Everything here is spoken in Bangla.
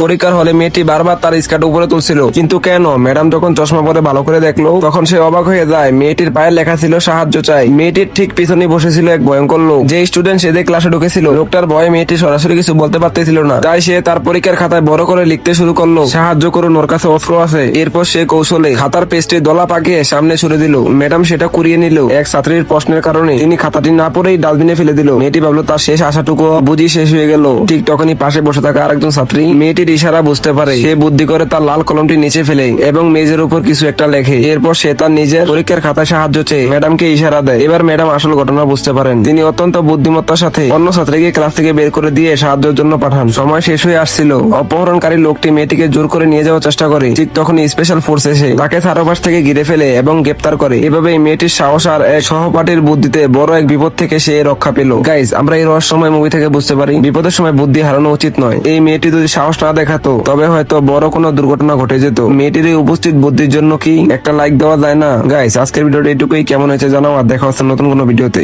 পরীক্ষার হলে মেয়েটি বারবার তার স্কার্ট উপরে তুলছিল, কিন্তু কেন? ম্যাডাম যখন চশমা পরে ভালো করে দেখলো তখন সে অবাক হয়ে যায়। মেয়েটির পায়ে লেখা ছিল সাহায্য চাই। মেয়েটির ঠিক পিছনে বসেছিল এক ভয়ঙ্কর লোক। যে স্টুডেন্ট সেদিকে ক্লাসে ঢুকেছিল, লোকটার ভয়ে মেয়েটি সরাসরি কিছু বলতে পারতেছিল না, তাই সে তার পরীক্ষার খাতায় বড় করে লিখতে শুরু করলো, সাহায্য করুন, ওর কাছে অস্ত্র আছে। এরপর সে কৌশলে খাতার পেজটি দলা পাকিয়ে সামনে ছুড়ে দিল। ম্যাডাম সেটা কুড়িয়ে নিল। এক ছাত্রীর প্রশ্নের কারণে তিনি খাতাটি না পড়েই ডাস্টবিনে ফেলে দিল। মেয়েটি ভাবলো তার শেষ আশাটুকু বুঝি শেষ হয়ে গেল। ঠিক তখনই পাশে বসে থাকা আরেকজন ছাত্রী মেয়েটির ইশারা বুঝতে পারে। সে বুদ্ধি করে তার লাল কলমটি নিচে ফেলে এবং মেজের উপর কিছু একটা লেখে। এরপর সে তার নিজের পরীক্ষার খাতায় সাহায্য চেয়ে ম্যাডামকে ইশারা দেয়। এবার ম্যাডাম আসল ঘটনা বুঝতে পারেন। তিনি অত্যন্ত বুদ্ধিমত্তার সাথে অন্য ছাত্রীকে ক্লাস থেকে বের করে দিয়ে সাহায্যের জন্য পাঠান। সময় শেষ হয়ে আসছিল। অপহরণকারী লোকটি মেয়েটিকে জোর করে নিয়ে যাওয়ার চেষ্টা করে। ঠিক তখনই স্পেশাল ফোর্স এসে তাকে চারপাশ থেকে ঘিরে ফেলে এবং গ্রেপ্তার করে। এভাবে মেয়েটির সাহস আর এক সহপাঠীর বুদ্ধিতে বড় এক বিপদ থেকে সে রক্ষা পেল। গাইজ, আমরা এই রহস্যময় মুভি থেকে বুঝতে পারি বিপদের সময় বুদ্ধি হারানো উচিত নয়। এই মেয়েটি যদি সাহস না দেখাতো তবে হয়তো বড় কোনো দুর্ঘটনা ঘটে যেত। মেয়েটির এই উপস্থিত বুদ্ধির জন্য কি একটা লাইক দেওয়া যায় না? গাইজ, আজকের ভিডিওটা এটুকুই। কেমন হয়েছে জানাও, আর দেখা হচ্ছে নতুন কোনো ভিডিওতে।